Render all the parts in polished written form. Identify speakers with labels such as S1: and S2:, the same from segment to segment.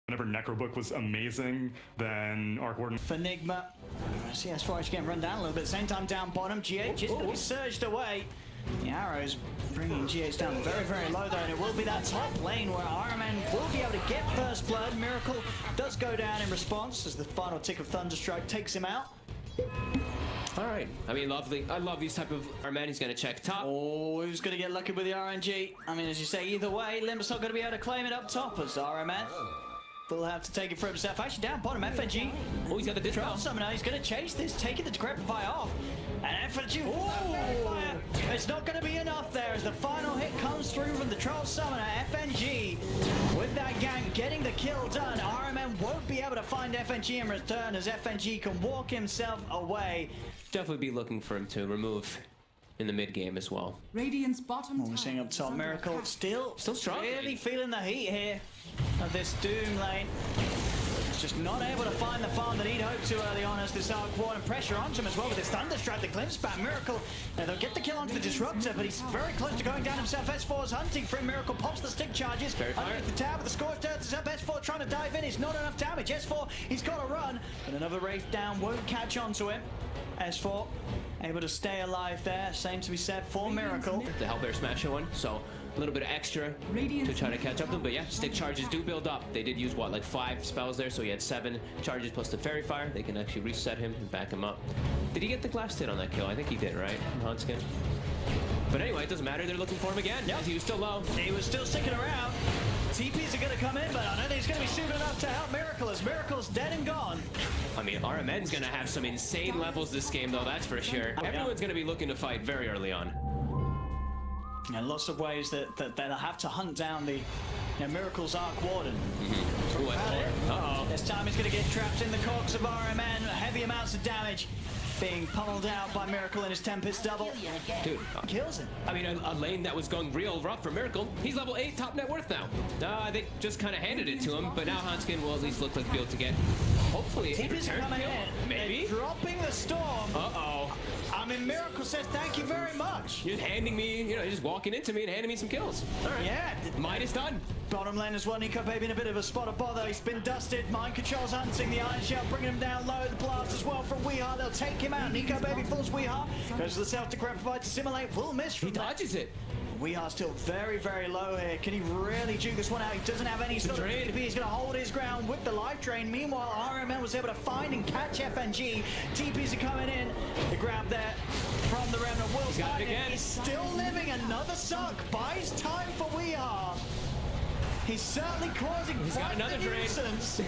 S1: Whenever Necrobook was amazing, then Arc Warden.
S2: For Nigma, CS4 getting run down a little bit. Same time down bottom, GH is going to be surged away. The arrows bringing GH down very, very low though, and it will be that top lane where RMN will be able to get first blood. Miracle does go down in response as the final tick of Thunderstrike takes him out.
S3: All right. I mean, lovely. I love these type of RMN. He's going to check top.
S2: Oh, who's going to get lucky with the RNG? I mean, as you say, either way, Limp's not going to be able to claim it up top as RMN will have to take it for himself. Actually, down bottom, FNG.
S3: Oh, he's got the dispel.
S2: Summoner. He's going to chase this, taking the Decrepify off. And FNG, oh, it's not going to be enough there as the final hit comes through from the Troll Summoner. FNG with that gank getting the kill done. RMN won't be able to find FNG in return as FNG can walk himself away.
S3: Definitely be looking for him to remove in the mid game as well.
S4: Radiant's bottom
S2: We're seeing up top, Miracle still
S3: strong.
S2: Really feeling the heat here of this Doom lane. He's just not able to find the farm that he'd hoped to early on as this Arc Warden pressure onto him as well with this Thunderstrike, the glimpse back. Miracle, they'll get the kill onto the Disruptor, but he's very close to going down himself. S4's hunting for him. Miracle pops the stick charges underneath the tower, but the Scorch turns up. S4 trying to dive in, it's not enough damage. S4, he's got to run, but another Wraith down won't catch onto him. S4 able to stay alive there. Same to be said for Miracle.
S3: The Hellbear smashing one, so a little bit of extra to try to catch up to them. But yeah, stick charges do build up. They did use, what, like 5 spells there, so he had 7 charges plus the Fairy Fire. They can actually reset him and back him up. Did he get the last hit on that kill? I think he did, right? Hanskin. But anyway, it doesn't matter. They're looking for him again, as he was still low.
S2: He was still sticking around. TPs are going to come in, but I don't think it's going to be soon enough to help Miracle as Miracle's dead and gone.
S3: I mean, RMN's going to have some insane levels this game, though, that's for sure. Everyone's going to be looking to fight very early on.
S2: And lots of ways that they'll have to hunt down the Miracle's Arc Warden.
S3: Uh-oh.
S2: This time he's going to get trapped in the cogs of RMN. Heavy amounts of damage being pummeled out by Miracle in his Tempest double.
S3: Dude,
S2: kills him.
S3: I mean, a lane that was going real rough for Miracle. He's level 8, top net worth now. They just kind of handed it to him, but now Hanskin will at least look like be able to get, hopefully, a return
S2: coming
S3: kill.
S2: in.
S3: Maybe?
S2: They're dropping the storm.
S3: Uh-oh.
S2: I mean, Miracle says thank you very much.
S3: You're handing me, just walking into me and handing me some kills. All right.
S2: Yeah.
S3: Mine is done.
S2: Bottom lane as well, Nico Baby in a bit of a spot of bother. He's been dusted. Mind Control's hunting the Iron Shell, bringing him down low. The blast as well from Weehaw. They'll take him out. Nico Baby falls Weehaw. Goes to the self-decrepify to simulate. Will miss from
S3: He dodges it.
S2: Weehaw still very, very low here. Can he really juke this one out? He doesn't have any sort of TP. He's going to hold his ground with the life drain. Meanwhile, RMN was able to find and catch FNG. TPs are coming in. The grab there from the Remnant. Will's got it again. He's still living. Another suck. Buys time for Weehaw. He's certainly causing quite the nuisance.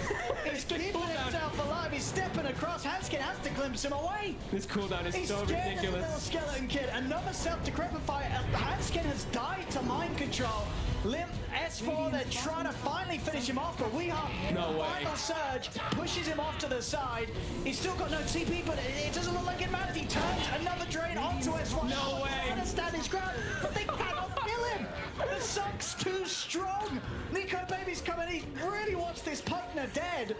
S2: He's keeping himself alive. He's stepping across. Hanskin has to glimpse him away.
S3: This cooldown is so ridiculous.
S2: He's little skeleton kid. Another self-decrepify. Hanskin has died to mind control. Limp S4, they're trying to finally finish him off, but Weehaw, final surge, pushes him off to the side. He's still got no TP, but it doesn't look like it matters. He turns another drain onto S4.
S3: No way.
S2: Trying to stand his ground, but they cannot kill him. The suck's too strong. Nico Baby's coming. He really wants this partner dead.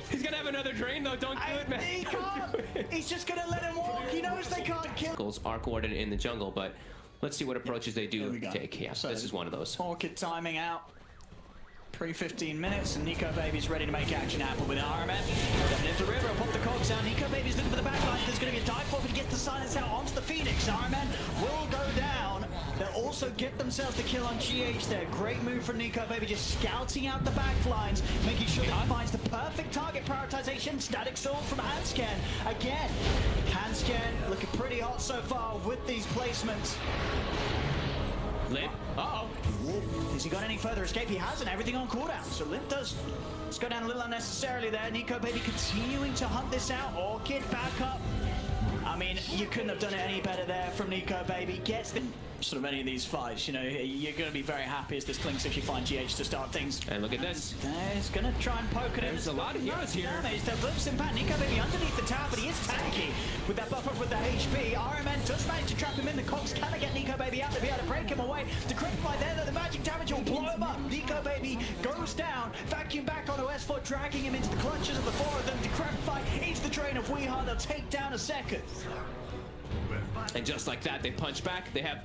S3: He's gonna have another drain though. Don't do it, man.
S2: He can't. He's just gonna let him walk. He knows they can't kill him.
S3: Arc Warden in the jungle, but let's see what approaches they do take. Yeah,
S2: so
S3: this is one of those.
S2: Orchid timing out. Pre-15 minutes, and Nico Baby's ready to make action happen with RMN. Stepping into River, pop the cogs down. Nico Baby's looking for the backline. There's going to be a dive for him to get the silence out onto the Phoenix. RMN will go down. They'll also get themselves the kill on GH there. Great move from Nico Baby, just scouting out the backlines, making sure that he finds the perfect target prioritization. Static Sword from Hanscan. Again, Hanscan looking pretty hot so far with these placements.
S3: Limp. Uh-oh.
S2: Has he got any further escape? He hasn't. Everything on cooldown. So Limp does just go down a little unnecessarily there. Nico Baby continuing to hunt this out. Orchid back up. I mean, you couldn't have done it any better there from Nico Baby. Gets the sort of any of these fights, you're going to be very happy as this clinks if you find GH to start things.
S3: And look at this.
S2: He's going to try and poke at him.
S3: There's a lot of heroes here.
S2: They'll glimpse impact. Nico Baby underneath the tower, but he is tanky with that buff up with the HP. RMN does manage to trap him in. The cogs cannot get Nico Baby out to be able to break him away. Decrepify there, though, the magic damage will blow him up. Nico Baby goes down. Vacuum back onto S4, dragging him into the clutches of the 4 of them. Decrepify into the drain of Weehaw. They'll take down a second.
S3: And just like that, they punch back. They have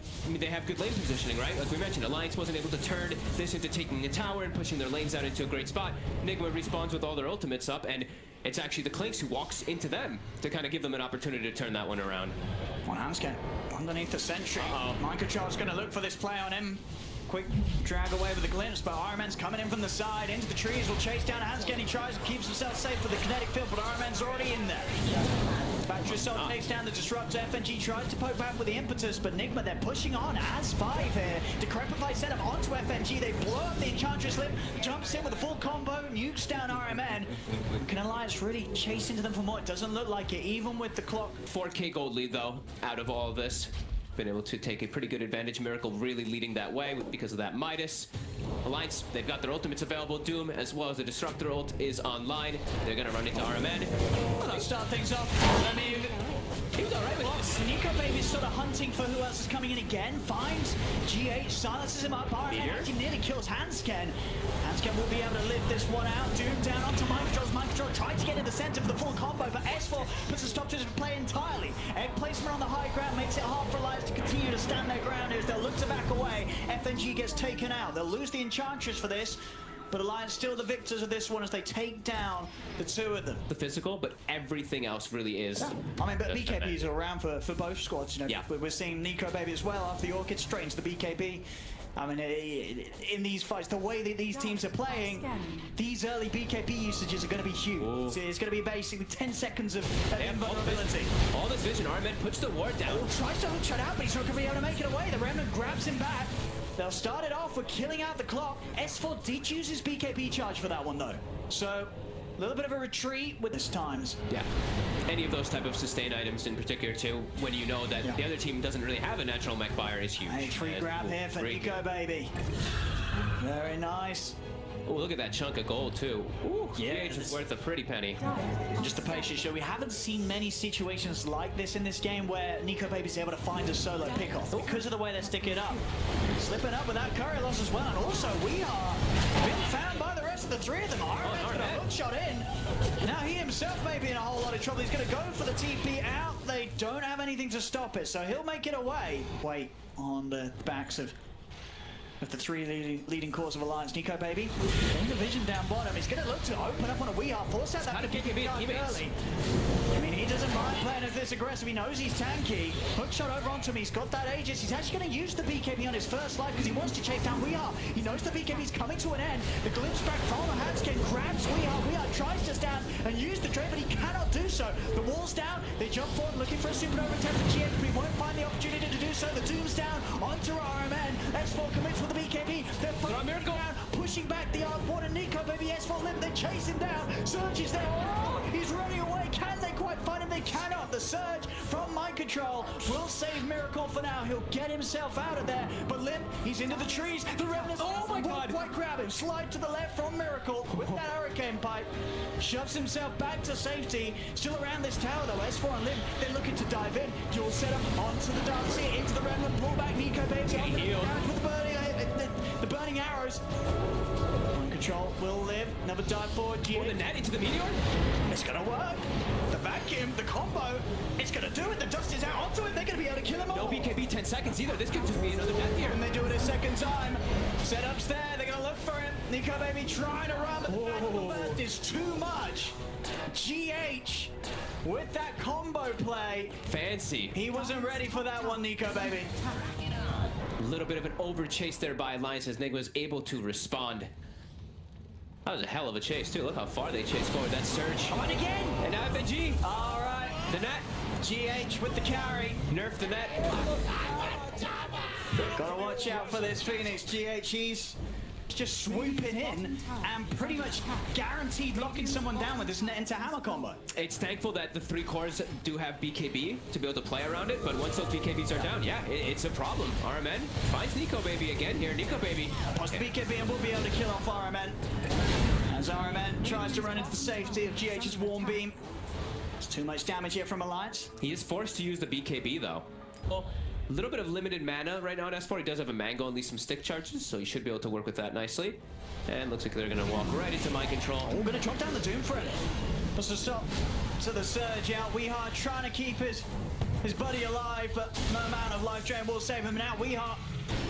S3: good lane positioning, right? Like we mentioned, Alliance wasn't able to turn this into taking a tower and pushing their lanes out into a great spot. Nigma respawns with all their ultimates up, and it's actually the Clinks who walks into them to kind of give them an opportunity to turn that one around.
S2: One Hansken underneath the sentry. Mind Control's going to look for this play on him. Quick drag away with the glimpse, but Ironman's coming in from the side into the trees. Will chase down Hansken. He tries and keeps himself safe for the kinetic field, but Ironman's already in there. Battery Assault takes down the Disruptor. FNG tries to poke back with the impetus, but Nigma, they're pushing on as 5 here. Decrepify set up onto FNG. They blow up the Enchantress Lip, jumps in with a full combo, nukes down RMN. Can Alliance really chase into them for more? It doesn't look like it, even with the clock.
S3: 4K gold lead, though, out of all of this. Been able to take a pretty good advantage. Miracle really leading that way because of that Midas. Alliance, they've got their ultimates available. Doom, as well as the Disruptor ult, is online. They're going to run into RMN.
S2: Well, they'll start things off. I mean,
S3: he was alright with this.
S2: Nico Baby's sort of hunting for who else is coming in again. Finds GH, silences him up. RMN actually nearly kills Hansken. Hansken will be able to live this one out. Doom down onto Mind Control. Mind Control tried to get in the center for the full combo, but S4 puts a stop to his play entirely. Egg placement on the high ground makes it hard for Alliance to continue to stand their ground as they'll look to back away. FNG gets taken out. They'll lose the Enchantress for this, but Alliance still the victors of this one as they take down the two of them.
S3: The physical, but everything else really is.
S2: I mean, but BKBs are around for both squads. You know,
S3: yeah.
S2: We're seeing Nico Baby as well after the Orchid straight into the BKB. I mean, in these fights, the way that these teams are playing, these early BKB usages are going to be huge. It's going to be basically 10 seconds of invulnerability.
S3: All this vision, Armin puts the ward down.
S2: Tries to hook shot out, but he's not going to be able to make it away. The Remnant grabs him back. They'll start it off with killing out the clock. S4 did use his BKB charge for that one, though. So, a little bit of a retreat with this times.
S3: Yeah. Any of those type of sustain items in particular, too, when you know that the other team doesn't really have a natural mech fire, is huge.
S2: A free grab here for Nico Baby. Very nice.
S3: Oh, look at that chunk of gold, too. Ooh,
S2: yeah,
S3: it's worth a pretty penny.
S2: Just the patience show. We haven't seen many situations like this in this game where Nico Baby's able to find a solo pickoff because of the way they're sticking up. Slipping up with that curry loss as well, and also we are being found by the rest of the three of them. Ironman's got a hook shot in. Now he himself may be in a whole lot of trouble. He's going to go for the TP out. They don't have anything to stop it, so he'll make it away. Wait on the backs of the three leading cores of Alliance. Nico Baby, in the vision down bottom, he's going to look to open up on a Weehaw, force out that BKB early. I mean, he doesn't mind playing as this aggressive. He knows he's tanky. Hook shot over onto him. He's got that Aegis. He's actually going to use the BKB on his first life because he wants to chase down Weehaw. He knows the BKB's coming to an end. The glimpse back from the Hansken grabs Weehaw. Weehaw tries to stand and use the drain, but he cannot do so. The wall's down. They jump forward looking for a supernova attempt for GH, but he won't find the opportunity to do so. The Doom's down onto RMN. S4 commits with the BKB. They're fighting around, pushing back the Arcwater. Nico Baby, S4 limp. They chase him down. Surge is there. Oh, he's running away. Can they quite find him? They cannot. The Surge from Mind Control will save Miracle for now. He'll get himself out of there. But Limp, he's into the trees. The Revenant, oh my God, quite grab him. Slide to the left from Miracle with that Hurricane Pipe. Shoves himself back to safety. Still around this tower though. S4 and Limp, they're looking to dive in. Dual setup onto the Darkseer, into the Revenant. Pull back Nico Baby on the burning arrows. Mind Control will live. Another dive forward.
S3: Oh, the net into the meteor?
S2: It's gonna work. The vacuum, the combo, it's gonna do it. The dust is out onto it. They're gonna be able to kill him all.
S3: No BKB 10 seconds either. This could just be another death here.
S2: And they do it a second time. Setup's there. They're gonna look for him. Nico Baby trying to run, but the back of the burst is too much. GH with that combo play.
S3: Fancy.
S2: He wasn't ready for that one, Nico Baby.
S3: A little bit of an over chase there by Alliance as Nigma was able to respond. That was a hell of a chase too. Look how far they chased forward. That surge.
S2: On again.
S3: And now FNG.
S2: All right.
S3: The net.
S2: GH with the carry.
S3: Nerf the net.
S2: Gotta watch out for this Phoenix. GH, he's just swooping in and pretty much guaranteed locking someone down with this net into hammer combo.
S3: It's thankful that the three cores do have BKB to be able to play around it, but once those BKBs are down, yeah, it's a problem. RMN finds Nico Baby again here. Nico Baby.
S2: Post the BKB and will be able to kill off RMN. As RMN tries to run into the safety of GH's Warm Beam. There's too much damage here from Alliance.
S3: He is forced to use the BKB though. Well, a little bit of limited mana right now on S4. He does have a mango and at least some stick charges, so he should be able to work with that nicely. And looks like they're going to walk right into Mind Control.
S2: Oh, going to drop down the Doom for it. Puts a stop to the surge out. Weehaw trying to keep his buddy alive, but no amount of life drain will save him. Now Weehaw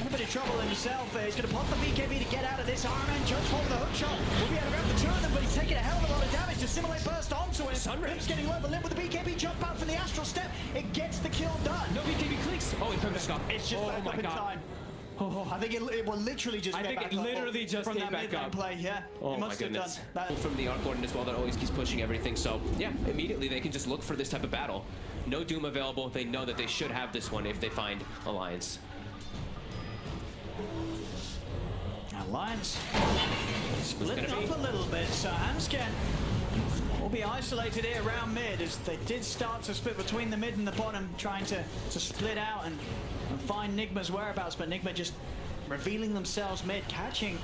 S2: in a bit of trouble himself. He's going to pop the BKB to get out of this. Ironman jumps forward with a hook shot. Will be able to grab the two of them, but he's taking a hell of a lot of damage to simulate burst onto him. Limp's getting low, but Limp with the BKB jump out from the astral step. It gets the kill done.
S3: No BKB clicks. Oh, he took the stop.
S2: It's just back up in time. I think it will literally just
S3: I think it literally just
S2: from
S3: came
S2: that
S3: back up.
S2: play, yeah.
S3: Oh my goodness. From the Arc Warden as well that always keeps pushing everything. So yeah, immediately they can just look for this type of battle. No Doom available. They know that they should have this one if they find Alliance.
S2: Alliance split up a little bit, so Hansken will be isolated here around mid as they did start to split between the mid and the bottom, trying to split out and find Nigma's whereabouts, but Nigma just revealing themselves mid, catching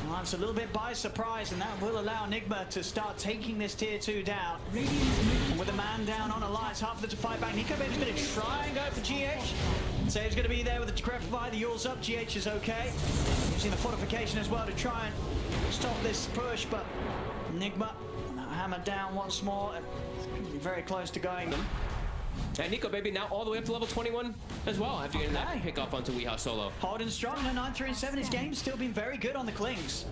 S2: Alliance a little bit by surprise, and that will allow Nigma to start taking this tier 2 down. And with a man down on Alliance, half of them to fight back. Nico Baby's going to try and go for GH. Save's going to be there with the Decrepify, the Yule's up, GH is okay. Using the fortification as well to try and stop this push, but Nigma hammered down once more. Very close to going.
S3: And Nico Baby now all the way up to level 21 as well after getting that pick off onto Weehaw solo.
S2: Holding strong in 9-3-7. His game's still been very good on the Klings.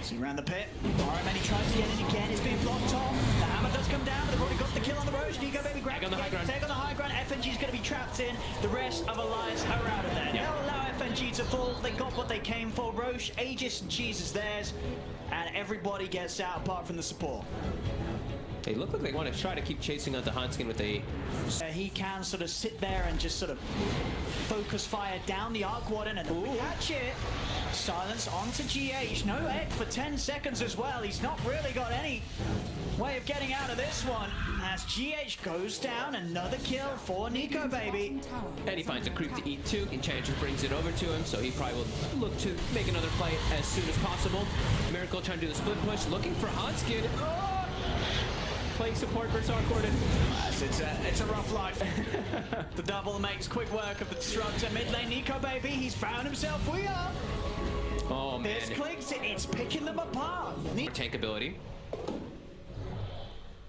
S2: See around the pit. Alright, man, he tries to get in again. It's being blocked off. The hammer does come down, but they've already got the kill on the Roche. Nico Baby grabs
S3: on the high ground.
S2: Take on the high ground. FNG's going to be trapped in. The rest of Alliance are out of there. They'll allow FNG to fall. They got what they came for. Roche, Aegis, and Cheese is theirs. And everybody gets out apart from the support.
S3: They look like they want to try to keep chasing onto Hansken with a...
S2: He can sort of sit there and just sort of focus fire down the Arc Warden and catch it. Silence onto GH. No egg for 10 seconds as well. He's not really got any way of getting out of this one. As GH goes down, another kill for Nico Baby.
S3: And he finds a creep to eat too. Enchantress brings it over to him, so he probably will look to make another play as soon as possible. Miracle trying to do the split push, looking for Hansken. Playing support versus Arc Warden.
S2: It's a rough life. The double makes quick work of the disruptor. Mid lane, Nico Baby, he's found himself. We are.
S3: Oh man.
S2: This clicks, it's picking them apart.
S3: Tank ability.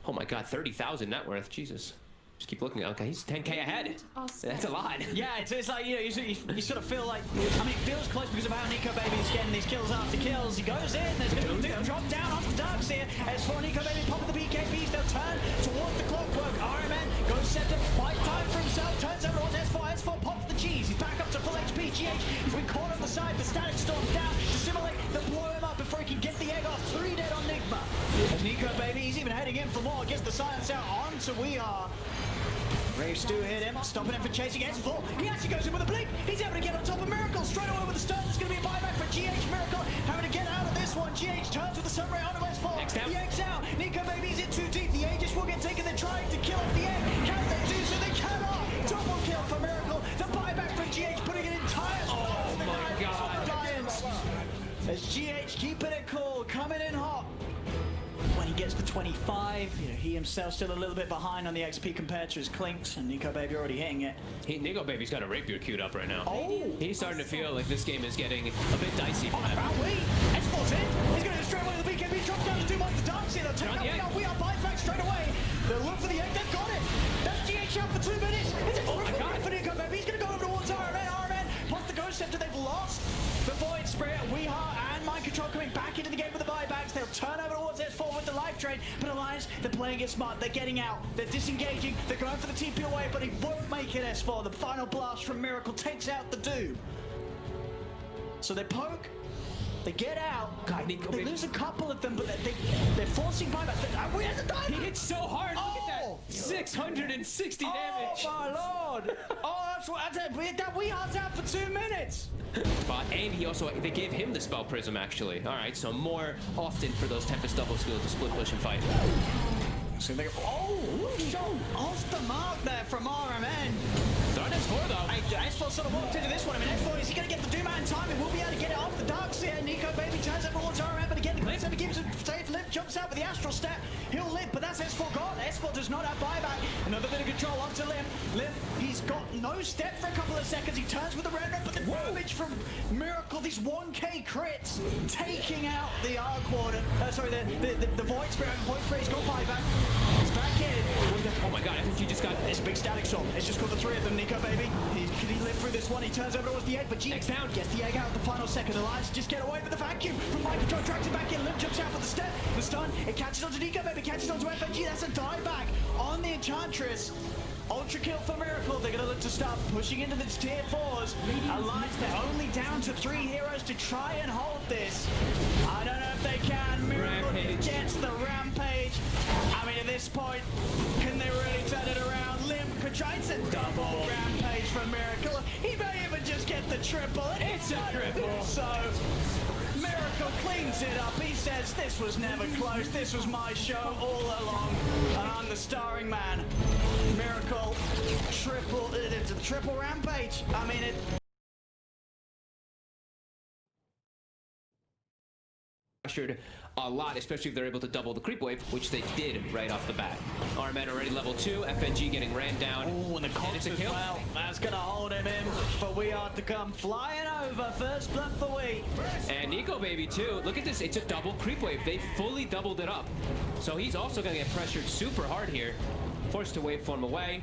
S3: Oh my god, 30,000 net worth. Jesus. Just keep looking. Okay, he's 10k ahead. That's a lot.
S2: Yeah, it's like, you know, you sort of feel like, I mean, it feels close because of how Nico Baby is getting these kills after kills. He goes in, there's going to be a drop down onto the Darks here. As for Nico Baby popping the BKBs, they'll turn towards the clockwork. Iron Man goes set to fight time for himself, turns over on S4 pops the cheese. He's back up to full HP. GH has been caught on the side, the static storms down to simulate, they'll blow him up before he can get the egg off. 3 dead on Nigma. As Nico Baby, he's even heading in for more, gets the silence out onto Weehaw. Brave Stu hit him, stopping him for chasing S4. He actually goes in with a blink. He's able to get on top of Miracle. Straight away with the stun. There's going to be a buyback for GH. Miracle having to get out of this one. GH turns with the sunray onto S4. He eggs out. Nico Baby's in too deep. The Aegis will get taken. They're trying to kill off the egg. Can they do so? They cannot. Double kill for Miracle. The buyback for GH, putting an entire
S3: oh my god.
S2: Giants. As GH keeping it cool, coming in hot. When he gets to 25, you know, he himself still a little bit behind on the XP compared to his Clinks, and Nico Baby already hitting it.
S3: Nico Baby's got a rapier queued up right now.
S2: Oh!
S3: He's starting to feel like this game is getting a bit dicey for him.
S2: S4's in. He's going to go straight away to the BKB, drop down to 2 months. The Darks here, they'll take out. We are buys back straight away. They'll look for the egg, they've got it. That's GH out for 2 minutes. Is it for Nico Baby? He's going to go over towards RMN. Plus the Ghost Scepter, they've lost the Void Spirit. Weehaw and Mind Control coming back into the game with the buybacks. They'll turn over towards S4 with the life drain. But Alliance, they're playing it smart. They're getting out. They're disengaging. They're going for the TP away, but he won't make it, S4. The final blast from Miracle takes out the Doom. So they poke. They get out. God, they lose a couple of them, but they're forcing buyback.
S3: He hits so hard. Look at that. 660 damage.
S2: Oh, my lord. That's it. That Weeha's out for 2 minutes.
S3: And he also, they gave him the Spell Prism actually. Alright, so more often for those Tempest double skills to split push and fight.
S2: So they shot off the mark there from RMN.
S3: They're on S4 though.
S2: S4 sort of walked into this one. I mean, S4, is he going to get the Doom out in time? He will be able to get it off the Darks here. Nico Baby turns over towards RMN, but again, the Glitz ever gives him safe. Limp jumps out with the Astral Step. He'll live, but that's S4 gone. S4 does not have buyback. Another bit of control onto Limp. Limp, he's got no step for a couple of seconds. He turns with the red, but the damage from Miracle Miracle, these 1k crits, taking out the Arc Warden. Sorry, the Void Spirit. Void Spirit's got buyback. He's back in.
S3: Oh my god, FNG just got...
S2: It's a big static storm. It's just got the three of them. Nico, baby. Can he live through this one? He turns over towards the egg, but GX down. Gets the egg out at the final second. Alliance just get away with the vacuum from Mike Control. Drags it back in. Limp jumps out for the step. The stun. It catches onto Nico, baby. Catches onto FNG. That's a dieback on the Enchantress. Ultra kill for Miracle. They're going to look to start pushing into the tier 4s. Alliance, they're only down to 3 heroes to try and hold this. I don't know if they can. Miracle gets the rampage. I mean, at this point, can they really turn it around? Limp tries a double rampage from Miracle. He may even just get the triple. It's a triple. So Miracle cleans it up. He says, this was never close. This was my show all along. And I'm the starring man. Miracle, it's a triple rampage. I mean, it...
S3: pressured a lot, especially if they're able to double the creep wave, which they did right off the bat. Arman already level 2, FNG getting ran down.
S2: Oh, and the Cox as well. That's going to hold him in for We Are to come flying over. First blood for We.
S3: And Nico, baby, too. Look at this. It's a double creep wave. They fully doubled it up. So he's also going to get pressured super hard here. Forced to waveform away.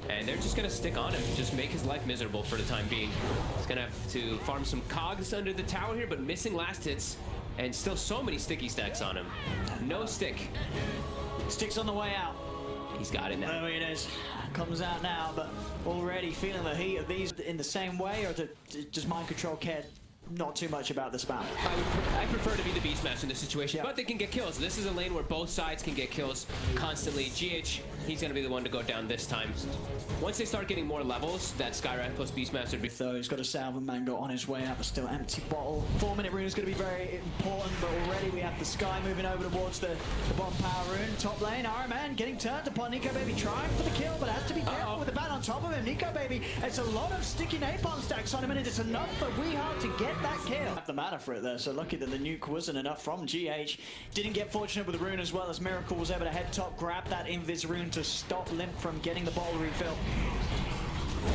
S3: And they're just going to stick on him, just make his life miserable for the time being. He's going to have to farm some cogs under the tower here, but missing last hits. And still so many sticky stacks on him. No stick.
S2: Stick's on the way out.
S3: He's got it now.
S2: There it is. Comes out now, but already feeling the heat of these in the same way, or does Mind Control care not too much about this map?
S3: I prefer to be the Beastmaster in this situation, but they can get kills. This is a lane where both sides can get kills constantly. GH, he's going to be the one to go down this time. Once they start getting more levels, that Skyrat plus Beastmaster...
S2: Though he's got a Salve Mango on his way out, but still empty bottle. 4-minute rune is going to be very important, but already we have the Sky moving over towards the bottom power rune. Top lane, Iron Man getting turned upon. Nico Baby trying for the kill, but has to be careful with the bat on top of him. Nico Baby, it's a lot of sticky napalm stacks on him, and it's enough for Weehart to get that kill. Have the mana for it there, so lucky that the nuke wasn't enough from GH. Didn't get fortunate with the rune as well, as Miracle was able to head top, grab that invis rune to stop Limp from getting the bottle refill.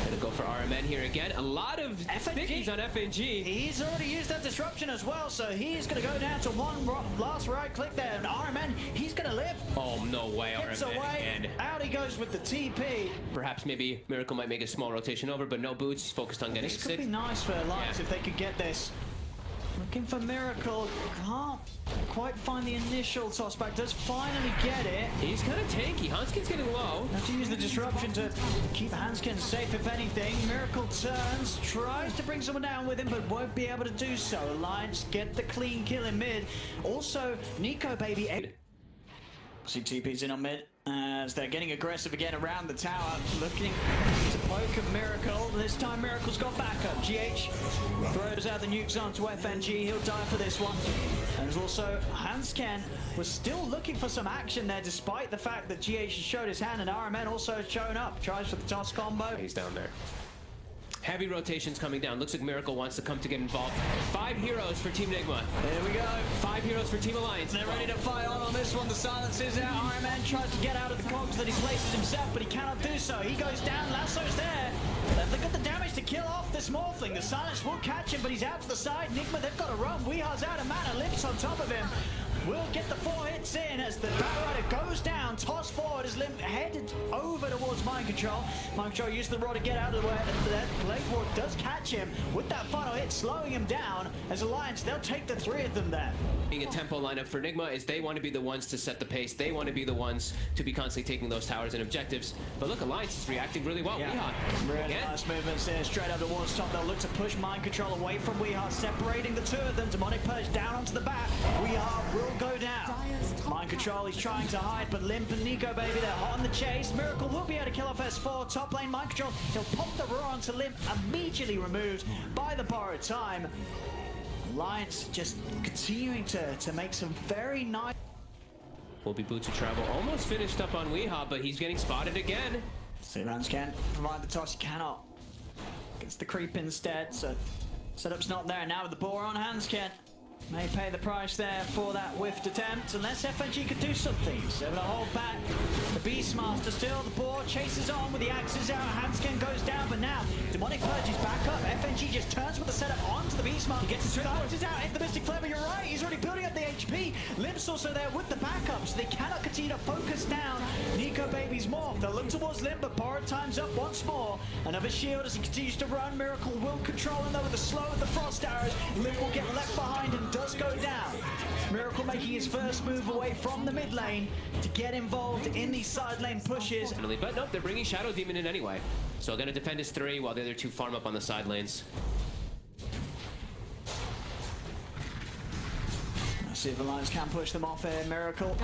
S3: Gonna go for RMN here again. A lot of stickies on FNG.
S2: He's already used that disruption as well, so he's gonna go down to one last right click there, and RMN, he's gonna live.
S3: Oh, no way,
S2: Gets
S3: RMN
S2: away.
S3: again.
S2: Out he goes with the TP.
S3: Perhaps maybe Miracle might make a small rotation over, but no boots. He's focused on getting
S2: This could be nice for Alliance if they could get this. Looking for Miracle, can't quite find the initial toss back, does finally get it.
S3: He's kind of tanky. Hanskin's getting low.
S2: Have to use the disruption to keep Hanskin safe if anything. Miracle turns, tries to bring someone down with him, but won't be able to do so. Alliance get the clean kill in mid. Also, Nico Baby... See TP's in on mid as they're getting aggressive again around the tower, looking to poke a Miracle. This time Miracle's got backup. GH throws out the nukes onto FNG. He'll die for this one. And there's also Hansken was still looking for some action there, despite the fact that GH showed his hand, and RMN also has shown up. Tries for the toss combo.
S3: He's down there. Heavy rotations coming down. Looks like Miracle wants to come to get involved. 5 heroes for Team Nigma.
S2: There we go.
S3: 5 heroes for Team Alliance.
S2: They're ready to fight on this one. The silence is out. Iron Man tries to get out of the cogs that he places himself, but he cannot do so. He goes down. Lasso's there. They've got the damage to kill off this Morphling. The silence will catch him, but he's out to the side. Nigma, they've got to run. Weehar's out of mana. Limp's on top of him. Will get the 4 hits in as the Batrider goes down. Toss forward as Limp headed over towards Mind Control. Mind Control used the rod to get out of the way. That Blade Ward does catch him with that final hit, slowing him down. As Alliance, they'll take the 3 of them there.
S3: Being a tempo lineup for Nigma is they want to be the ones to set the pace. They want to be the ones to be constantly taking those towers and objectives. But look, Alliance is reacting really well.
S2: Yeah. Really nice movements there, straight up towards top. They'll look to push Mind Control away from Weehart, separating the 2 of them. Demonic Purge down onto the bat. Weehart will go down. Mind Control, he's trying to hide, but Limp and Nico Baby, they're hot on the chase. Miracle will be able to kill off S4. Top lane, Mind Control, he'll pop the roar onto Limp, immediately removed by the borrowed time. Alliance just continuing to make some very nice...
S3: Will be boots of travel. Almost finished up on Weeha, but he's getting spotted again.
S2: Sivans can provide the toss, he cannot. Gets the creep instead, so setup's not there. Now with the ball on hands, Ken. May pay the price there for that whiffed attempt, unless FNG could do something. So to hold back, the Beastmaster still the board, chases on with the axes out, Handskin goes down, but now Demonic Purge is back up. FNG just turns with the setup onto the Beastmaster. He gets his charges out into the Mystic Flame, but you're right, he's already building up the HP. Limp's also there with the backup, so they cannot continue to focus down Nico Baby's morph. They'll look towards Limp, but Borrowed time's up once more. Another shield as he continues to run. Miracle will control him though with the slow of the Frost Arrows. Limp will get left behind and does go down. Miracle making his first move away from the mid lane to get involved in these side lane pushes.
S3: But nope, they're bringing Shadow Demon in anyway. So gonna defend his 3 while the other 2 farm up on the side lanes.
S2: Let's see if the Lions can push them off here. Miracle.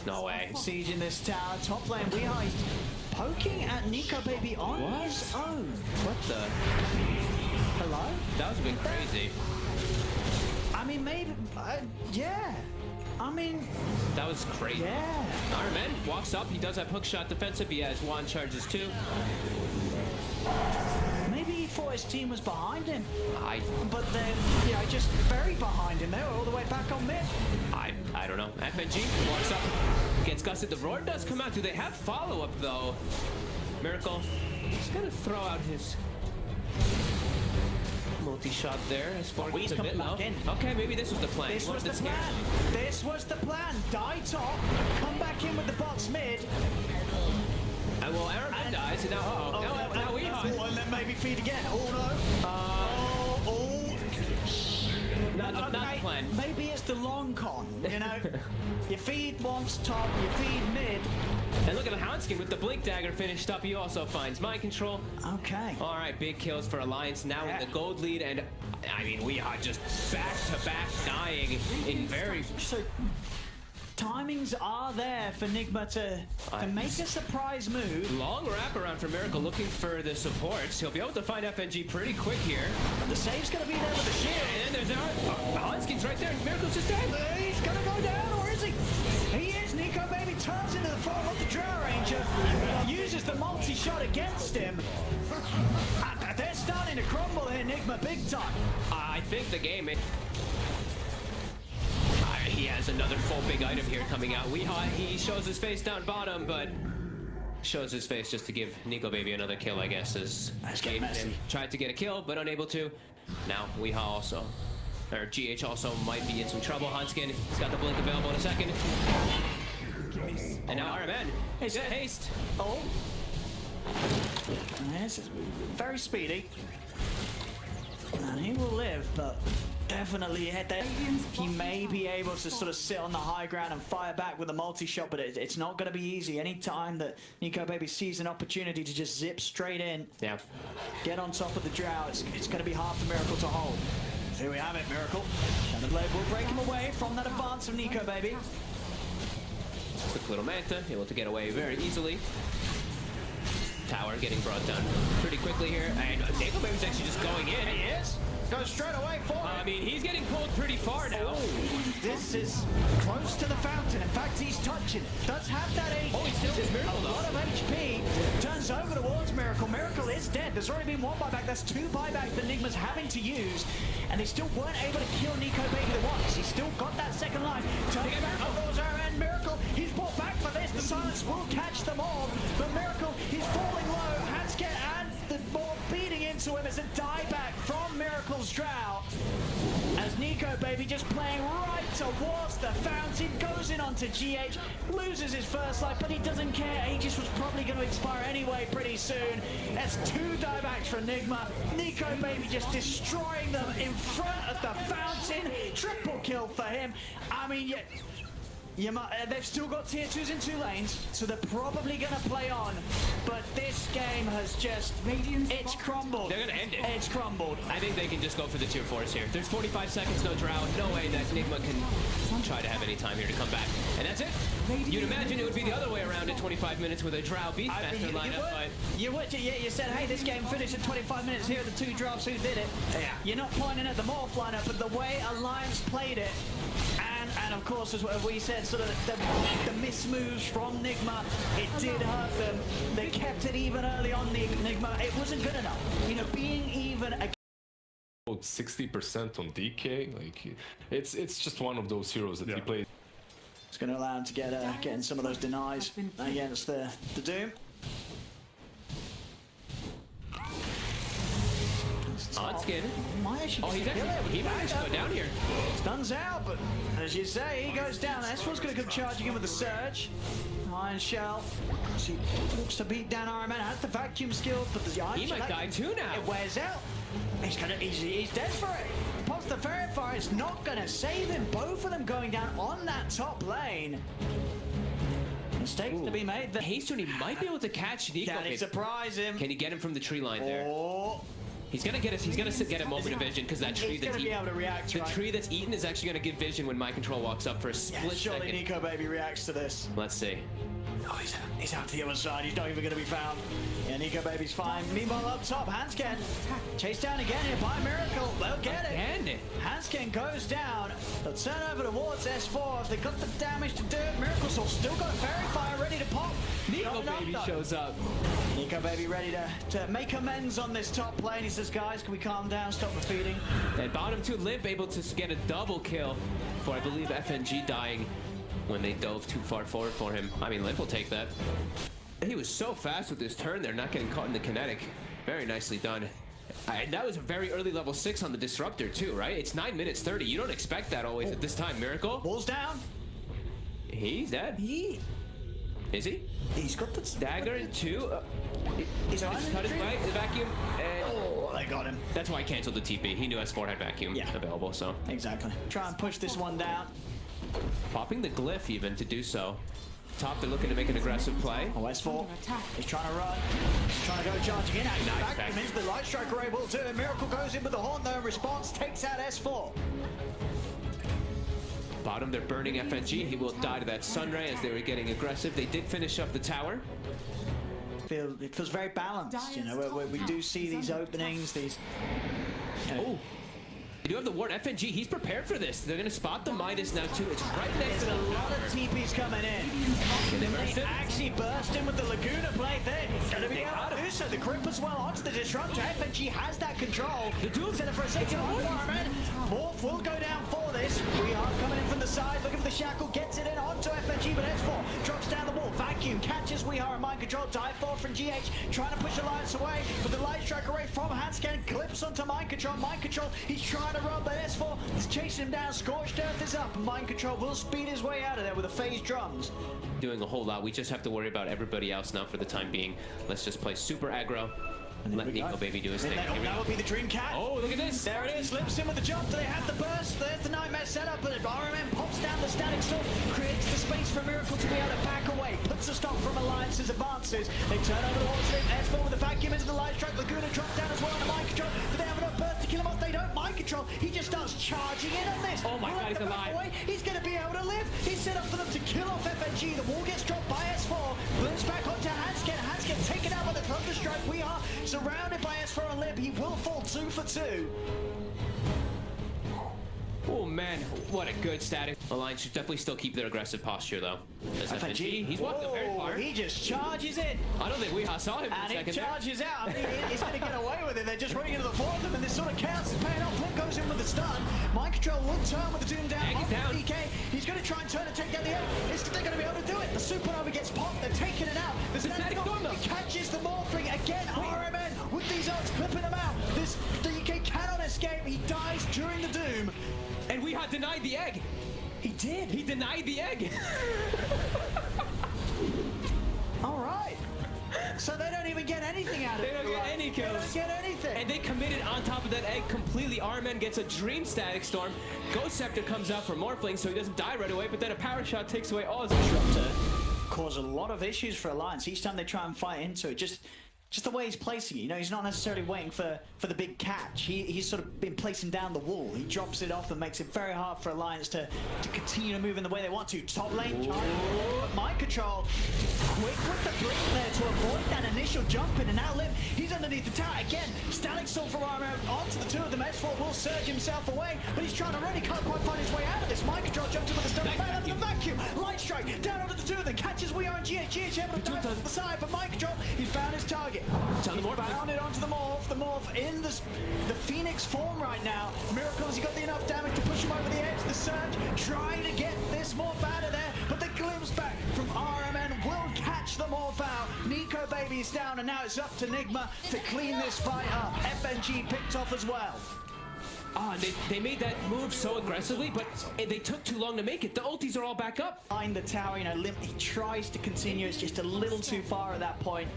S3: No way.
S2: Siege in this tower. Top lane, Weheist poking at Nico Baby on his own.
S3: What the?
S2: Hello?
S3: That was a bit crazy.
S2: I mean, maybe, yeah. I mean,
S3: that was crazy.
S2: Yeah.
S3: Iron Man walks up. He does have hook shot defensive. He has wand charges too.
S2: Maybe he thought his team was behind him. But then, just very behind him. They were all the way back on mid.
S3: I don't know. FNG walks up, gets gusted. The roar does come out. Do they have follow-up though? Miracle. He's gonna throw out his multi-shot there as far as the mid low. Okay, maybe this was the plan.
S2: This was the plan. This was the plan. Die top, come back in with the box mid.
S3: And well, Iron Man dies, and now we hide.
S2: And then maybe feed again. Oh no.
S3: Not the plan.
S2: Maybe it's the long con, You feed once top, you feed mid.
S3: And look at the Houndskin with the Blink Dagger finished up. He also finds mind control.
S2: Okay.
S3: All right, big kills for Alliance now in the gold lead. And I mean, we are just back-to-back dying in very...
S2: So, timings are there for Nigma to make a surprise move.
S3: Long wraparound for Miracle looking for the supports. He'll be able to find FNG pretty quick here.
S2: The save's going to be there with the shield.
S3: And then there's Houndskin's right there. Miracle's just dead.
S2: He's going to go down, or is he? He is. Nico Baby turns into the form of the Drow Ranger. Uses the multi-shot against him. They're starting to crumble here, Nigma, big time.
S3: I think the game... He has another full big item here coming out. He shows his face down bottom, but shows his face just to give Nico Baby another kill, I guess, as Gabe tried to get a kill, but unable to. Now, GH also might be in some trouble. Huntskin, he's got the blink available in a second. And now Iron Man, he's got haste.
S2: Oh. This is very speedy. And he will live, but definitely he may be able to sort of sit on the high ground and fire back with a multi-shot, but it's not going to be easy. Any time that Nico Baby sees an opportunity to just zip straight in, get on top of the Drow, it's going to be hard for Miracle to hold. So here we have it, Miracle. Shadowblade will break him away from that advance of Nico Baby.
S3: Quick little Manta, able to get away very easily. Tower getting brought down pretty quickly here, and Nico Baby's actually just going in.
S2: He is. Goes straight away for it.
S3: I mean, he's getting pulled pretty far now.
S2: This is close to the fountain. In fact, he's touching it. Does have that HP.
S3: Oh, he still has Miracle though.
S2: A lot of HP. Turns over towards Miracle. Miracle is dead. There's already been one buyback. That's 2 buybacks that Nigma's having to use. And they still weren't able to kill Nico Baby at once. He's still got that second line. Turning it back. And Miracle. He's brought back for this. The silence will catch them all. But Miracle, he's falling low. Hansket and the ball beating into him as a dieback from Miracle's Drow. As Nico Baby just playing right towards the fountain, goes in onto GH, loses his first life, but he doesn't care. Aegis was probably going to expire anyway pretty soon. That's 2 diebacks for Nigma. Nico Baby just destroying them in front of the fountain. Triple kill for him. I mean, they've still got tier 2s in 2 lanes, so they're probably going to play on. But this game has just, it's crumbled.
S3: They're going to end it.
S2: It's crumbled.
S3: I think they can just go for the tier 4s here. There's 45 seconds, no Drow. No way that Nigma can try to have any time here to come back. And that's it. You'd imagine it would be the other way around at 25 minutes with a Drow Beastmaster lineup.
S2: You said, hey, this game finished at 25 minutes. Here are the 2 drops. Who did it? Yeah. You're not pointing at the Morph lineup, but the way Alliance played it, and of course, as we said, sort of the mismoves from Nigma, it did hurt them. They kept it even early on, Nigma. It wasn't good enough. Being even against
S4: about 60% on DK. Like, it's just one of those heroes that he plays.
S2: It's going to allow him to get in some of those denies against the Doom.
S3: Onskin.
S2: Oh,
S3: he might actually go down here.
S2: Stuns out, but as you say, he goes down. S4's going to come charging in with the surge. Iron Shell. He looks to beat down Iron Man. Has the vacuum skill, but the Iron
S3: He
S2: Shell,
S3: might die too now.
S2: It wears out. He's dead for it. Pops the Fairy Fire. It's not going to save him. Both of them going down on that top lane. Mistakes to be made.
S3: Hasten, he might be able to catch Nico.
S2: Can he surprise him?
S3: Can he get him from the tree line there?
S2: Oh.
S3: He's gonna get us. He's gonna get a moment of vision because that tree that's eaten. The tree that's eaten is actually gonna give vision when Mind Control walks up for a split
S2: surely
S3: second.
S2: Nico Baby reacts to this.
S3: Let's see.
S2: Oh, he's out to the other side. He's not even going to be found. Yeah, Nico Baby's fine. Meanwhile, up top, Hansken chased down again here by Miracle. They'll get it. Hansken goes down. They'll turn over towards S4. They got the damage to do it. Miracle Soul still got a Fairy Fire ready to pop.
S3: Nico Baby shows up.
S2: Nico Baby ready to make amends on this top lane. He says, guys, can we calm down, stop the feeding?
S3: And bottom two, Limp able to get a double kill for, I believe, FNG dying when they dove too far forward for him. I mean, Limp will take that. He was so fast with his turn there, not getting caught in the kinetic. Very nicely done. And that was a very early level 6 on the Disruptor too, right? It's 9 minutes 30. You don't expect that always at this time. Miracle.
S2: Bull's down.
S3: He's dead. Is he?
S2: He's got the
S3: dagger too. He's cut his bite, the vacuum.
S2: Oh, they got him.
S3: That's why I canceled the TP. He knew S4 had vacuum available, so.
S2: Exactly. Try and push this one down.
S3: Popping the glyph even to do so. Top, they're looking to make an aggressive play.
S2: Oh, S4. He's trying to run. He's trying to go charging in. Back him into the Light Striker able to. Miracle goes in with the Haunt though in response. Takes out S4.
S3: Bottom, they're burning FNG. He will die to that Sunray as they were getting aggressive. They did finish up the tower.
S2: It feels very balanced, you know, where we do see these openings, these...
S3: Oh. They do have the ward. FNG, he's prepared for this. They're going to spot the Midas now, too. It's right next to the
S2: lot of TPs coming in. They actually burst in with the Laguna play there. Going to be able to do so. The grip as well onto the Disruptor. FNG has that control. The duel center for a second environment. Morph will go down for this. We are coming in from the side, looking for the shackle. Gets it in onto FNG, but S4 drops down the wall. Vacuum catches We Are in Mind Control. Dive forward from GH. Trying to push Alliance away. But the Light Strike array from Hanscan clips onto Mind Control. Mind Control, he's trying to run, but S4 is chasing him down. Scorched Earth is up. Mind Control will speed his way out of there with the phase drums.
S3: Doing a whole lot. We just have to worry about everybody else now for the time being. Let's just play super aggro. Let Nico Baby do his thing.
S2: That would be the Dream Cat.
S3: Oh, look at this.
S2: There it is. Slips in with the jump. They have the burst. There's the Nightmare setup. But RMN pops down the static storm. Creates the space for Miracle to be able to back away. Puts a stop from Alliance's advances. They turn over the wall strip. S4 with the vacuum into the Light Strike. Laguna drops down as well on the Mind Control. Do they have enough burst to kill him off? They don't. Mind Control. He just starts charging in on this.
S3: Oh my God, he's alive.
S2: He's going to be able to live. He's set up for them to kill off FNG. The wall gets dropped by S4. Flips back onto Hansken. Hansken taken out by the Thunderstrike. We are surrounded by S4 and Lib. He will fall 2 for 2.
S3: Oh man, what a good static. Alliance should definitely still keep their aggressive posture though. As FNG, he's walked up very far.
S2: He just charges in.
S3: I don't think we saw him
S2: and
S3: for a second.
S2: He charges out. I mean, he's going to get away with it. They're just running into the four of them, and this sort of chaos is paying off. Flip goes in with the stun. Mind Control will turn with the Doom down. DK. He's going to try and turn and take down the air. They're going to be able to do it. The Supernova gets popped. They're taking it out. The static storm he catches the Morphling again. RMN with these ults clipping him out. This DK cannot escape. He dies during the Doom.
S3: And we had denied the egg.
S2: He did.
S3: He denied the egg.
S2: All right. So they don't even get anything out of it.
S3: They don't get any kills.
S2: They don't get anything.
S3: And they committed on top of that egg completely. Armen gets a Dream Static Storm. Ghost Scepter comes out for Morphling, so he doesn't die right away, but then a Power Shot takes away all his Disruptor.
S2: Cause a lot of issues for Alliance. Each time they try and fight into it, just the way he's placing it, you know, he's not necessarily waiting for the big catch. He's sort of been placing down the wall. He drops it off and makes it very hard for Alliance to continue to move in the way they want to. Top lane, Mind Control, quick with the blink there to avoid that initial jump in, and now Lim, he's underneath the tower again. Static Storm from Armor onto the two of them. S4 will surge himself away, but he's trying to run. He can't quite find his way out of this. Mind Control jumps in with the stun, back out of the vacuum. Light Strike down onto the two of them, catches We Are and GH able to dive to the side, but Mind Control, he found his target. target.
S3: It's on the morph.
S2: Found it onto the morph in the Phoenix form right now. Miracle, has he got the enough damage to push him over the edge? The Surge trying to get this morph out of there, but the glimpse back from RMN will catch the morph out. Nico Baby's down, and now it's up to Nigma to clean this fight up. FNG picked off as well.
S3: They made that move so aggressively, but they took too long to make it. The ultis are all back up.
S2: Behind the tower, you know, Limp, he tries to continue. It's just a little too far at that point.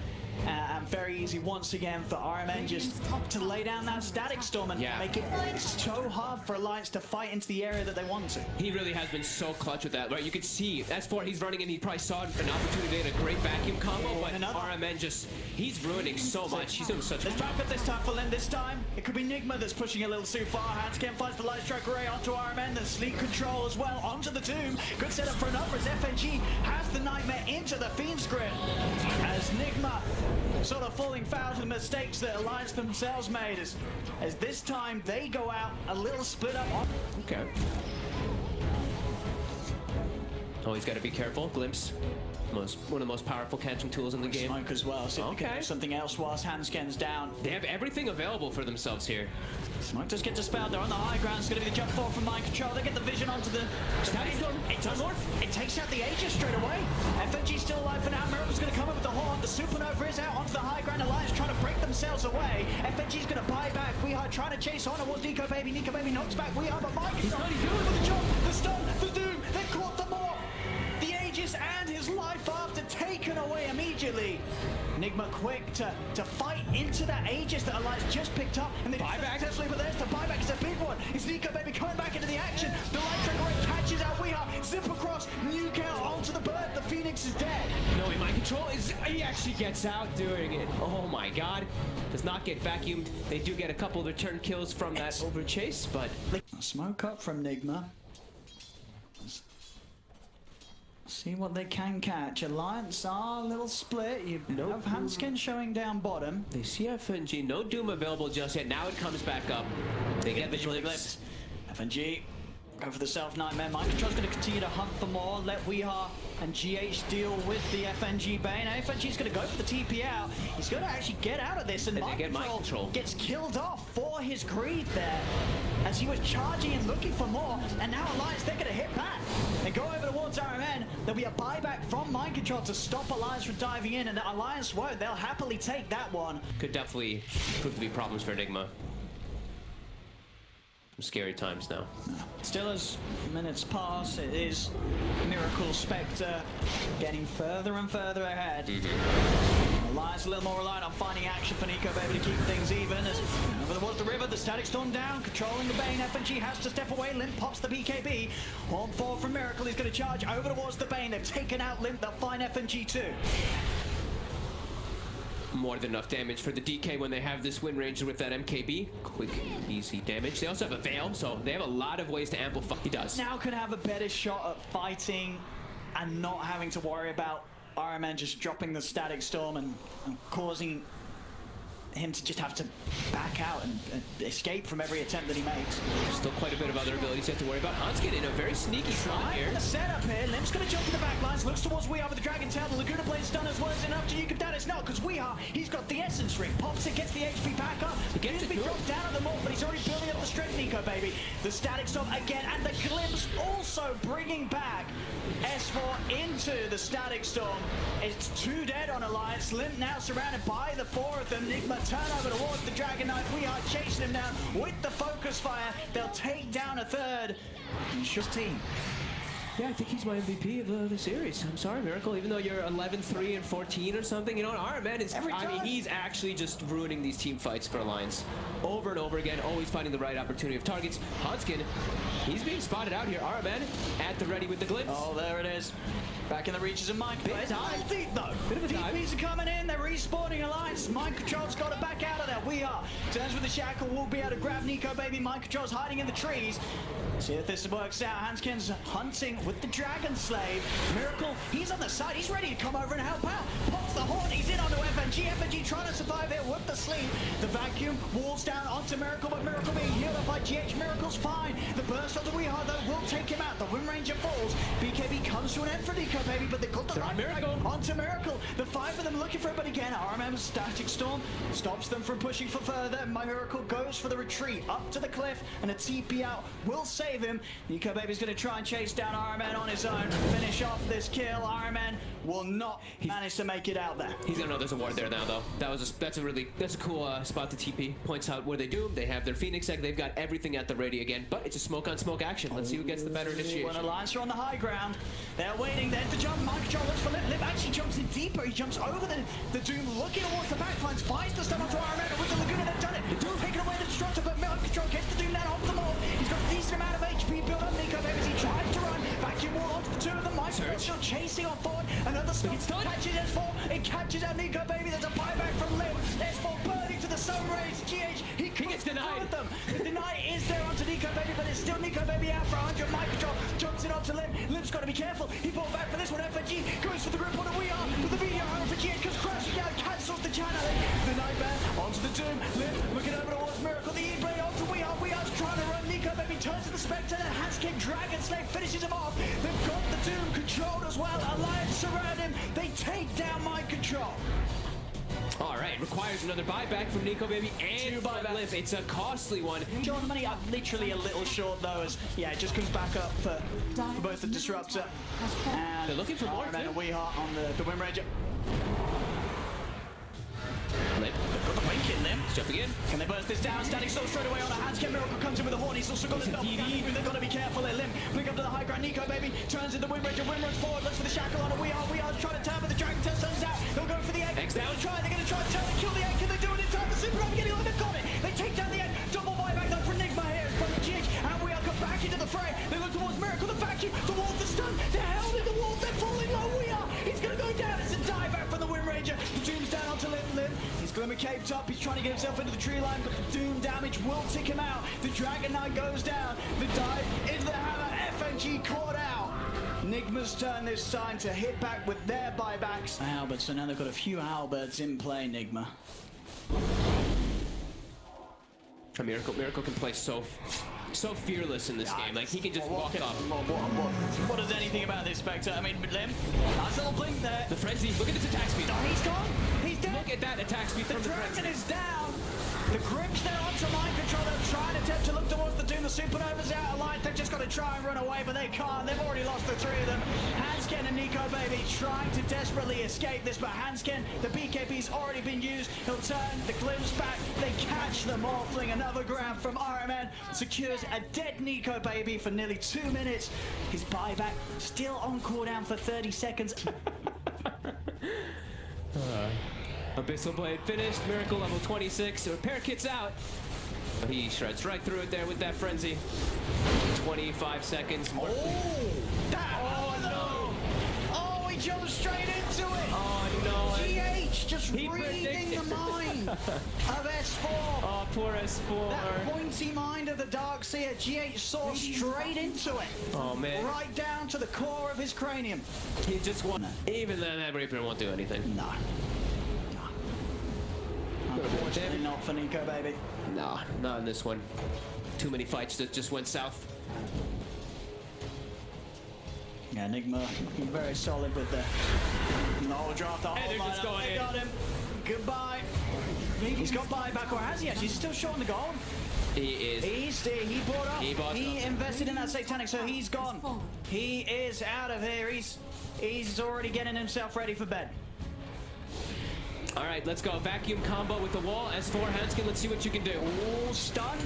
S2: And very easy once again for RMN just to lay down that Static Storm and make it so hard for Alliance to fight into the area that they want to.
S3: He really has been so clutch with that. Right, you can see S4, he's running and he probably saw an opportunity to get a great vacuum combo, but RMN he's ruining so much. He's doing such a
S2: good job. This time for Limp, this time it could be Nigma that's pushing a little too far. Handscan finds the Light Strike Array onto RMN, then Sleep Control as well onto the Tomb. Good setup for another as FNG has the Nightmare into the Fiend's Grip. As Nigma sort of falling foul to the mistakes that Alliance themselves made as this time they go out a little split up.
S3: Okay. Oh, he's got to be careful. Glimpse. One of the most powerful catching tools in the game.
S2: Smoke as well, so okay. Something else whilst Handscan's down.
S3: They have everything available for themselves here.
S2: Smoke does get dispelled. They're on the high ground. It's going to be the jump forward from Mind Control. They get the vision onto the Static Storm. It takes out the Aegis straight away. FNG's still alive for now. Miracle's going to come up with the horn. The Supernova is out onto the high ground. Alliance trying to break themselves away. FNG's going to buy back. We are trying to chase on towards Nico Baby. Nico Baby knocks back. We are, but Mind Control with the jump, the stun, the doom. They caught them all. The Aegis and his life after taken away immediately. Nigma quick to fight into that Aegis that Alliance just picked up, and they buyback successfully, but there's the buyback. It's a big one. It's Nico Baby coming back into the action. The Light Trigger Ray catches out Weeha. Zip across, nuke out onto the bird. The Phoenix is dead.
S3: No, Mind Control he actually gets out doing it. Oh my god. Does not get vacuumed. They do get a couple of return kills from that over chase, but
S2: smoke up from Nigma. See what they can catch. Alliance are a little split. You have Handscan showing down bottom.
S3: They see FNG. No Doom available just yet. Now it comes back up. They get visually blipped.
S2: FNG go for the self-nightmare. Mind Control's going to continue to hunt for more. Let Weeha and GH deal with the FNG Bane. FNG's going to go for the TP out. He's going to actually get out of this, and Mind Control gets killed off for his greed there as he was charging and looking for more. And now Alliance, they're going to hit back and go over towards RMN. There'll be a buyback from Mind Control to stop Alliance from diving in, and Alliance won't. They'll happily take that one.
S3: Could definitely prove to be problems for Nigma. Scary times now.
S2: Still as minutes pass, it is Miracle Spectre getting further and further ahead. Alliance a little more reliant on finding action for Nico Baby to keep things even. As over towards the river, the Static Storm down, controlling the Bane. FNG has to step away. Limp pops the BKB. Horn forward from Miracle. He's going to charge over towards the Bane. They've taken out Limp. They'll find FNG too.
S3: More than enough damage for the DK when they have this win range with that MKB. Quick, easy damage. They also have a Veil, so they have a lot of ways to amplify. He does.
S2: Now can have a better shot at fighting and not having to worry about RMN just dropping the Static Storm and causing him to just have to back out and escape from every attempt that he makes.
S3: Still quite a bit of other abilities you have to worry about. Hanskin in a very sneaky spot here.
S2: The setup here. Limp's going to jump to the back lines, looks towards Weeha with the Dragon Tail. The Laguna Blade stun as well as enough to Yuka Down. It's not, because Weeha, he's got the Essence Ring. Pops it, gets the HP back up. He gets to be dropped down at the mall, but he's already building up the strength, Nico Baby. The Static Storm again, and the Glimpse also bringing back S4 into the Static Storm. It's 2 dead on Alliance. Limp now surrounded by the 4 of them. Nigma turn over towards the Dragon Knight. We are chasing him down with the focus fire. They'll take down a third. Just team.
S3: Yeah, I think he's my MVP of the series. I'm sorry, Miracle. Even though you're 11-3 and 14 or something, you know, RMN is. I mean, he's actually just ruining these team fights for Alliance over and over again. Always finding the right opportunity of targets. Hanskin, he's being spotted out here. RMN at the ready with the glimpse.
S2: Oh, there it is. Back in the reaches of Mind Control.
S3: Big dive.
S2: Deep though.
S3: Bit of a dive.
S2: DPs are coming in. They're respawning Alliance. Mind Control's got to back out of there. We are. Turns with the shackle. Will be able to grab Nico Baby. Mind Control's hiding in the trees. See if this works out. Hanskin's hunting with the Dragon Slave. Miracle, he's on the side. He's ready to come over and help out. Pops the horn. He's in onto FNG. FNG trying to survive here with the sleep. The vacuum walls down onto Miracle, but Miracle being healed up by GH. Miracle's fine. The burst burst onto Weehard though will take him out. The Wind Ranger falls. BKB comes to an end for Nico Baby, but they've got the right
S3: Miracle
S2: onto Miracle. The 5 of them looking for it, but again, RMM's Static Storm stops them from pushing for further. Miracle goes for the retreat up to the cliff, and a TP out will save him. Nico Baby's going to try and chase down RMN on his own, finish off this kill. RMN will not manage to make it out there.
S3: He's gonna know there's a ward there now, though. That's a cool spot to TP. Points out where they do. They have their Phoenix egg. They've got everything at the ready again, but it's a smoke on smoke action. Let's see who gets the better initiation.
S2: When Alliance are on the high ground, they're waiting. There's the jump. Mind Control looks for Lip. Lip actually jumps in deeper. He jumps over the Doom, looking towards the backlines, finds the stun onto RMN. With the Laguna, they've done it. The Doom taking away the Destructor, but Mind Control gets the Doom down off them all. He's got a decent amount of HP built up. Nico Baby as he tries to run. Vacuum wall onto the 2 of them. Mind Control still chasing on forward. Another stun catches S4. It catches out Nico Baby. There's a buyback from Lip. S4 burning to the sun rays. GH, he gets denied. Them. The deny is there onto Nico Baby, but it's still Nico Baby out for 100. Mind Control jumps in onto Limp. Limp's got to be careful. He pulled back for this one. FNG goes for the grip on the We Are, but the video for GH comes crashing down, cancels the channeling. The Nightmare onto the Doom. Limp looking over towards Miracle. The E-Blade onto We Are. We Are's trying to run. Nico Baby turns to the Spectre and Hanskick Dragon Slave finishes him off. They've got the Doom controlled as well. Alliance surround him. They take down Mind Control.
S3: All right, requires another buyback from Nico Baby and from Limp. It's a costly one.
S2: John Money are literally a little short though, as yeah, it just comes back up for both the Disruptor and
S3: they're looking for more too.
S2: And Weehart on the Wind Ranger.
S3: Limp.
S2: They've got the Wink in them.
S3: He's jumping in.
S2: Can they burst this down? Standing still straight away on a Handscan. Miracle comes in with a horn. He's also got a double. They've got to be careful there. Limp. Blink up to the high ground. Nico Baby turns into the Wind Ranger. Wind runs forward. Looks for the shackle on a We Are's trying to turn, but the Dragon Test turns out. They'll go for the egg.
S3: Egg's down.
S2: They're going to try and turn and kill the egg. Can they do it in time? The Supernova getting on. They've got it. They take down the egg. Double buyback though for Nigma here. From the GH. And We Are come back into the fray. They look towards Miracle. The vacuum. Towards the stun. They're held in the wall. They're falling low. We Are. He's going to go down. It's a dive back from the Wind Ranger. The Doom's down onto Limp. He's glimmer caped up. He's trying to get himself into the tree line, but the Doom damage will tick him out. The Dragon Knight goes down. The dive into the hammer. FNG caught out. Nigma's turn this time to hit back with their buybacks. Albert, so now they've got a few Alberts in play, Nigma.
S3: Miracle can play so fearless in this game. Like, he can just walk up.
S2: What does anything about this Spectre? I mean, Lim, nice little blink there.
S3: The Frenzy, look at this attack speed.
S2: Oh, he's gone. He's dead.
S3: Look at that attack speed from the Frenzy.
S2: Dragon is down. The Grip's there onto Mind Control. They're trying to attempt to look towards the Doom. The Supernova's out of line. They've just got to try and run away, but they can't. They've already lost the 3 of them. Hansken and Nico Baby trying to desperately escape this, but Hansken, the BKB's already been used. He'll turn the glimpse back. They catch the Morphling. Another grab from RMN. Secures a dead Nico Baby for nearly 2 minutes. His buyback still on cooldown for 30 seconds.
S3: Abyssal Blade finished. Miracle level 26. The repair kit's out. But he shreds right through it there with that Frenzy. 25 seconds more.
S2: No! Oh, he jumped straight into it!
S3: Oh no!
S2: GH just reading the mind of S4.
S3: Oh, poor S4.
S2: That pointy mind of the Darkseer, GH saw straight into it.
S3: Oh man.
S2: Right down to the core of his cranium.
S3: He just won. Even then, that Reaper won't do anything.
S2: No. Unfortunately not for Nico Baby.
S3: No, not in this one. Too many fights that just went south.
S2: Yeah, Nigma looking very solid with the no draft. The
S3: Hey, they're just going
S2: they
S3: in.
S2: got him. Goodbye. He's got buyback, or has he actually? He's still short on the gold.
S3: He is.
S2: He bought up.
S3: He
S2: invested in that Satanic, so he's gone. He is out of here. He's already getting himself ready for bed.
S3: All right, let's go. Vacuum combo with the wall. S4 Hanskin, let's see what you can do.
S2: Ooh, stun.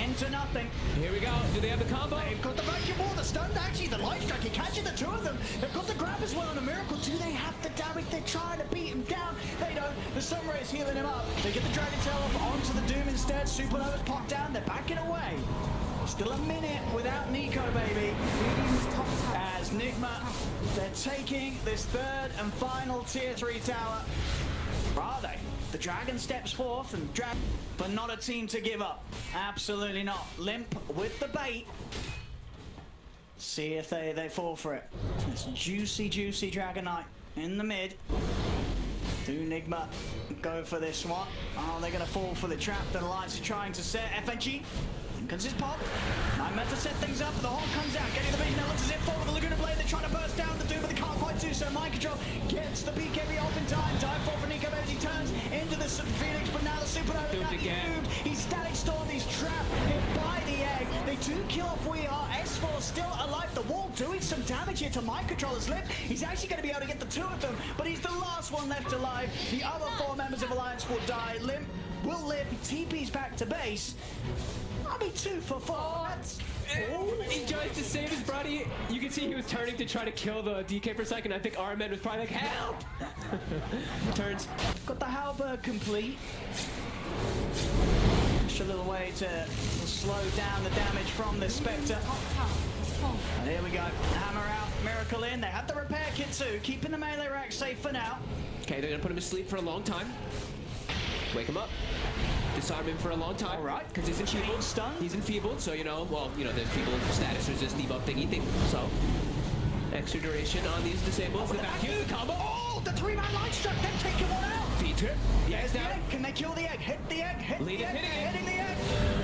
S2: Into nothing.
S3: Here we go. Do they have the combo?
S2: They've got the vacuum wall, the stun, actually, the life strike. He catches the 2 of them. They've got the grab as well on a Miracle. Do they have the damage? They're trying to beat him down. They don't. The Sunray is healing him up. They get the Dragon Tail up onto the Doom instead. Supernova's popped down. They're backing away. Still a minute without Nico Baby. As Nigma, they're taking this 3rd and final tier 3 tower. Are they? The Dragon steps forth and but not a team to give up. Absolutely not. Limp with the bait. See if they fall for it. It's juicy Dragon Knight in the mid. Do Nigma go for this one? Oh, they're going to fall for the trap that Alliance is trying to set. FNG Comes his pop. Nigma to set things up, but the horn comes out. Getting the vision, it looks as if forward the Laguna Blade. They're trying to burst down the Doom, but they can't quite do so. Mind Control gets the BKB off in time. Dive for Nico as he turns into the Phoenix, but now the Supernova
S3: Doomed
S2: got
S3: again.
S2: doomed. He's static stormed, he's trapped, hit by the egg. They do kill off We Are. S4 still alive. The wall doing some damage here to Mind Controller's lip. He's actually going to be able to get the two of them, but he's the last one left alive. The other four members of Alliance will die. Limp will live. TP's back to base. I mean, 2 for 4. That's...
S3: He tries to save his buddy. You can see he was turning to try to kill the DK for a second. I think Armed was probably like, help! Turns.
S2: Got the halberd complete. Just a little way to slow down the damage from the Spectre. And here we go. Hammer out, Miracle in. They have the repair kit too, keeping the melee rack safe for now.
S3: Okay, they're gonna put him to sleep for a long time. Wake him up. Disarm him for a long time.
S2: Alright.
S3: Because he's enfeebled.
S2: Stunned.
S3: He's enfeebled, so the enfeebled status resist debuff thingy thing. So, extra duration on these disabled. The vacuum combo.
S2: Oh, the 3-man light struck. They've taken one out.
S3: Feed trip.
S2: There's the
S3: down.
S2: egg. Can they kill the egg? Hit the egg. Hit
S3: Lead
S2: the
S3: it,
S2: egg.
S3: hitting it.
S2: Hitting the egg.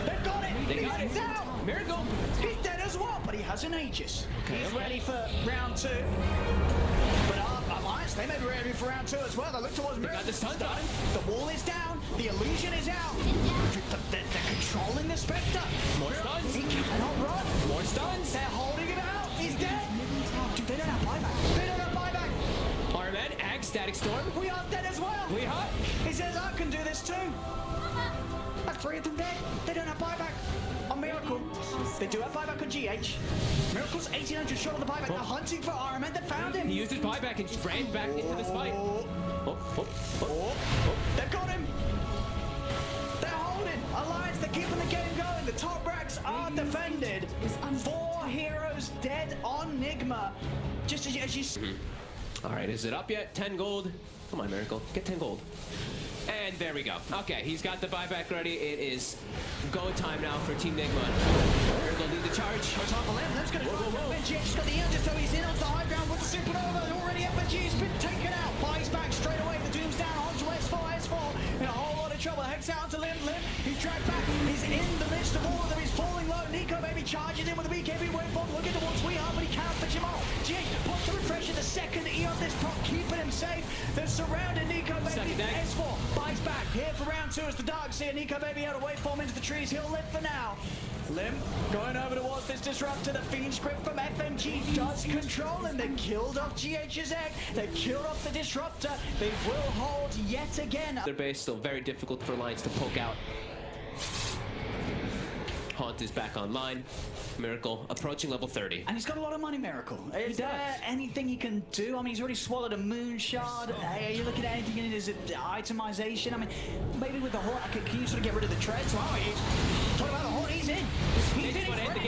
S2: They've got it.
S3: They got
S2: He's
S3: it.
S2: out.
S3: Miracle.
S2: He's dead as well, but he has an Aegis.
S3: Okay,
S2: He's
S3: okay.
S2: ready for round 2. But Alliance, they may be ready for round 2 as well. They look towards Miracle.
S3: got the stun on him.
S2: The wall is down. The illusion is out. They're controlling the Spectre.
S3: More stuns.
S2: He cannot run.
S3: More stuns.
S2: They're holding him out. He's dead. Dude, they don't have buyback. They don't have buyback.
S3: Armed, Ag, Static Storm.
S2: We are dead as well.
S3: We hot.
S2: He says I can do this too. That's 3 of them dead. They don't have buyback on Miracle. They do have buyback on GH. Miracle's 1800 shot on the buyback. They're hunting for Armed. They found him.
S3: He used his buyback and just ran back into the spike.
S2: They've got him. They're holding. Alliance, they're keeping the game going. The top racks are defended. 4 heroes dead on Nigma. Just as you...
S3: All right, is it up yet? 10 gold. Come on, Miracle. Get 10 gold. And there we go. Okay, he's got the buyback ready. It is go time now for Team Nigma. Miracle lead the charge.
S2: On top of Limb, Limb's going to go. FNG's got the Elder, so he's in onto the high ground with the Supernova. Already FNG's been taken out. Buys back straight away. The Doom's down onto S4 in a whole lot of trouble. Heads out to Limb. He's dragged back. He's in the midst of all of them. He's falling low. Nico maybe charges in with the BKB waveform. Looking towards We Are, but he can't fetch him off. GH puts the refresher. The second E of this prop, keeping him safe. They're surrounding Nico baby. S4 buys back here for round 2 as the Dark Seer. Nico baby out of waveform into the trees. He'll live for now. Lim going over towards this disruptor. The Fiend script from FNG does control him. They killed off GH's egg. They killed off the disruptor. They will hold yet again.
S3: Their base still very difficult for Alliance to poke out. Haunt is back online. Miracle approaching level 30.
S2: And he's got a lot of money, Miracle. Is there anything he can do? I mean, he's already swallowed a moon shard. Are you looking at anything in his itemization? I mean, maybe with the Haunt, can you sort of get rid of the treads? Oh, he's talking about the Haunt. He's in. He's in.
S3: The